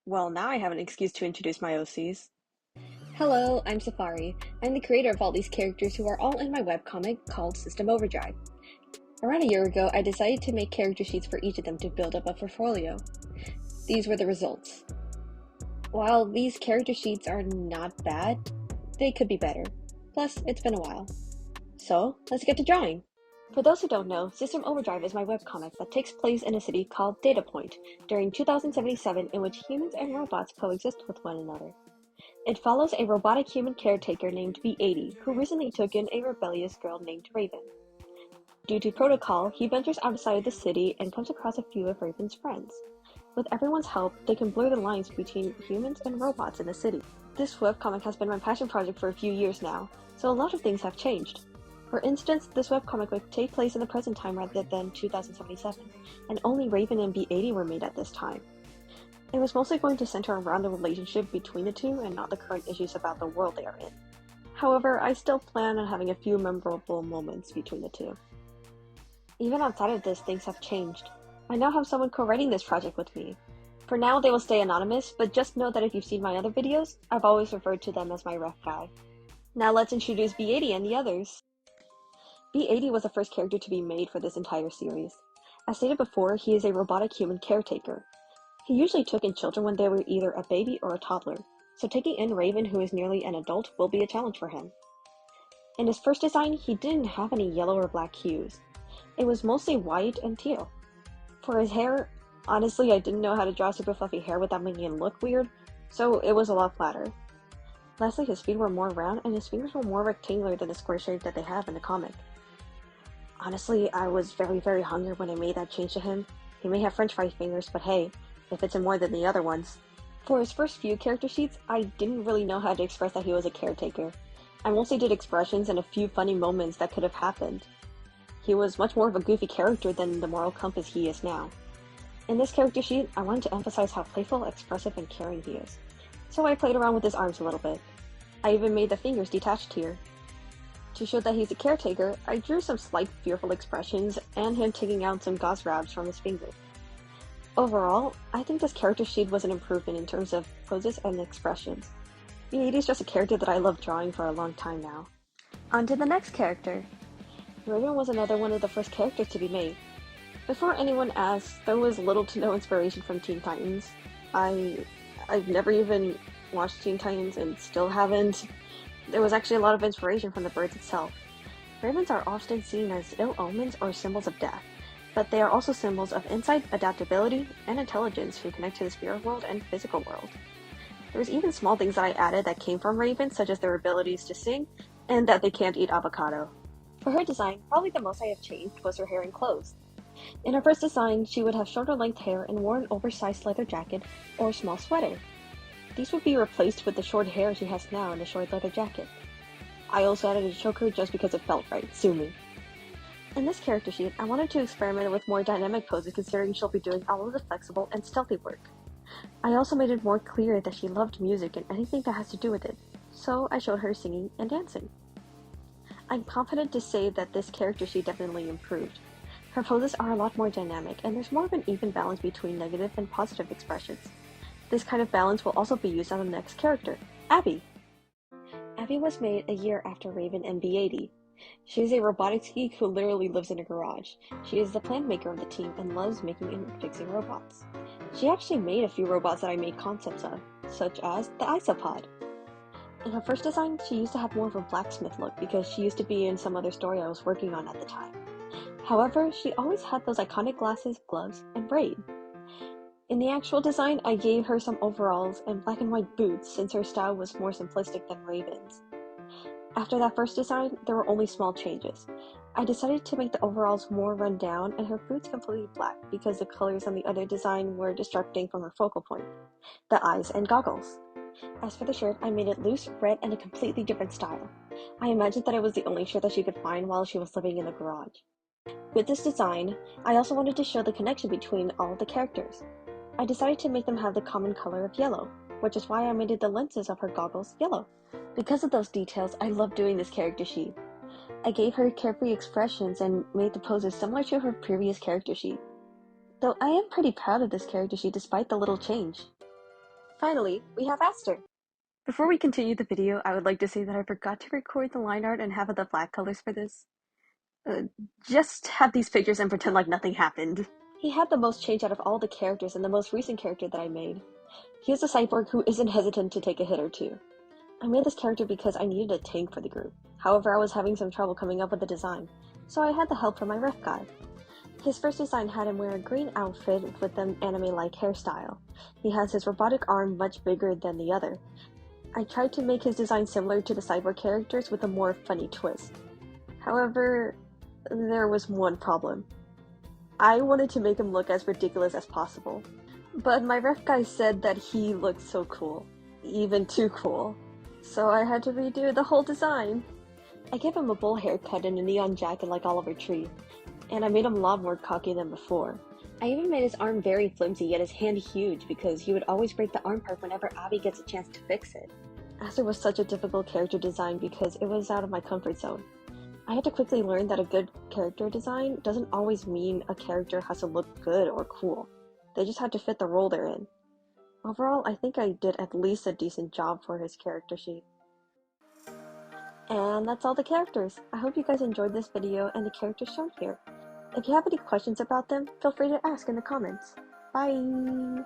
Well, now I have an excuse to introduce my OCs. Hello, I'm Safari. I'm the creator of all these characters who are all in my webcomic called System Overdrive. Around a year ago, I decided to make character sheets for each of them to build up a portfolio. These were the results. While these character sheets are not bad, they could be better. Plus, it's been a while. So, let's get to drawing. For those who don't know, System Overdrive is my webcomic that takes place in a city called Data Point during 2077, in which humans and robots coexist with one another. It follows a robotic human caretaker named B80, who recently took in a rebellious girl named Raven. Due to protocol, he ventures outside the city and comes across a few of Raven's friends. With everyone's help, they can blur the lines between humans and robots in the city. This webcomic has been my passion project for a few years now, so a lot of things have changed. For instance, this webcomic would take place in the present time rather than 2077, and only Raven and B80 were made at this time. It was mostly going to center around the relationship between the two and not the current issues about the world they are in. However, I still plan on having a few memorable moments between the two. Even outside of this, things have changed. I now have someone co-writing this project with me. For now, they will stay anonymous, but just know that if you've seen my other videos, I've always referred to them as my ref guy. Now let's introduce B80 and the others. B80 was the first character to be made for this entire series. As stated before, he is a robotic human caretaker. He usually took in children when they were either a baby or a toddler, so taking in Raven, who is nearly an adult, will be a challenge for him. In his first design, he didn't have any yellow or black hues. It was mostly white and teal. For his hair, honestly, I didn't know how to draw super fluffy hair without making it look weird, so it was a lot flatter. Lastly, his feet were more round and his fingers were more rectangular than the square shape that they have in the comic. Honestly, I was very hungry when I made that change to him. He may have french fry fingers, but hey, it fits him more than the other ones. For his first few character sheets, I didn't really know how to express that he was a caretaker. I mostly did expressions and a few funny moments that could have happened. He was much more of a goofy character than the moral compass he is now. In this character sheet, I wanted to emphasize how playful, expressive, and caring he is. So I played around with his arms a little bit. I even made the fingers detached here. To show that he's a caretaker, I drew some slight fearful expressions and him taking out some gauze wraps from his fingers. Overall, I think this character sheet was an improvement in terms of poses and expressions. B80 is just a character that I love drawing for a long time now. On to the next character. Raven was another one of the first characters to be made. Before anyone asks, there was little to no inspiration from Teen Titans. I've never even watched Teen Titans and still haven't. There was actually a lot of inspiration from the birds itself. Ravens are often seen as ill omens or symbols of death, but they are also symbols of insight, adaptability, and intelligence who connect to the spirit world and physical world. There was even small things that I added that came from ravens, such as their abilities to sing, and that they can't eat avocado. For her design, probably the most I have changed was her hair and clothes. In her first design, she would have shoulder length hair and wore an oversized leather jacket or small sweater. These would be replaced with the short hair she has now and the short leather jacket. I also added a choker just because it felt right, sue me. In this character sheet, I wanted to experiment with more dynamic poses considering she'll be doing all of the flexible and stealthy work. I also made it more clear that she loved music and anything that has to do with it, so I showed her singing and dancing. I'm confident to say that this character sheet definitely improved. Her poses are a lot more dynamic, and there's more of an even balance between negative and positive expressions. This kind of balance will also be used on the next character, Abby. Abby was made a year after Raven and B80. She is a robotics geek who literally lives in a garage. She is the plant maker of the team and loves making and fixing robots. She actually made a few robots that I made concepts of, such as the isopod. In her first design, she used to have more of a blacksmith look because she used to be in some other story I was working on at the time. However, she always had those iconic glasses, gloves, and braid. In the actual design, I gave her some overalls and black and white boots since her style was more simplistic than Raven's. After that first design, there were only small changes. I decided to make the overalls more run down and her boots completely black because the colors on the other design were distracting from her focal point, the eyes and goggles. As for the shirt, I made it loose, red, and a completely different style. I imagined that it was the only shirt that she could find while she was living in the garage. With this design, I also wanted to show the connection between all of the characters. I decided to make them have the common color of yellow, which is why I made the lenses of her goggles yellow. Because of those details, I love doing this character sheet. I gave her carefree expressions and made the poses similar to her previous character sheet. Though I am pretty proud of this character sheet despite the little change. Finally, we have Aster. Before we continue the video, I would like to say that I forgot to record the line art and have the flag colors for this. Uh, just have these pictures and pretend like nothing happened. He had the most change out of all the characters in the most recent character that I made. He is a cyborg who isn't hesitant to take a hit or two. I made this character because I needed a tank for the group. However, I was having some trouble coming up with the design, so I had the help from my ref guy. His first design had him wear a green outfit with an anime-like hairstyle. He has his robotic arm much bigger than the other. I tried to make his design similar to the cyborg characters with a more funny twist. However, there was one problem. I wanted to make him look as ridiculous as possible, but my ref guy said that he looked so cool. Even too cool. So I had to redo the whole design. I gave him a bowl haircut and a neon jacket like Oliver Tree, and I made him a lot more cocky than before. I even made his arm very flimsy yet his hand huge because he would always break the arm part whenever Abby gets a chance to fix it. Aster was such a difficult character design because it was out of my comfort zone. I had to quickly learn that a good character design doesn't always mean a character has to look good or cool. They just have to fit the role they're in. Overall, I think I did at least a decent job for his character sheet. And that's all the characters. I hope you guys enjoyed this video and the characters shown here. If you have any questions about them, feel free to ask in the comments. Bye!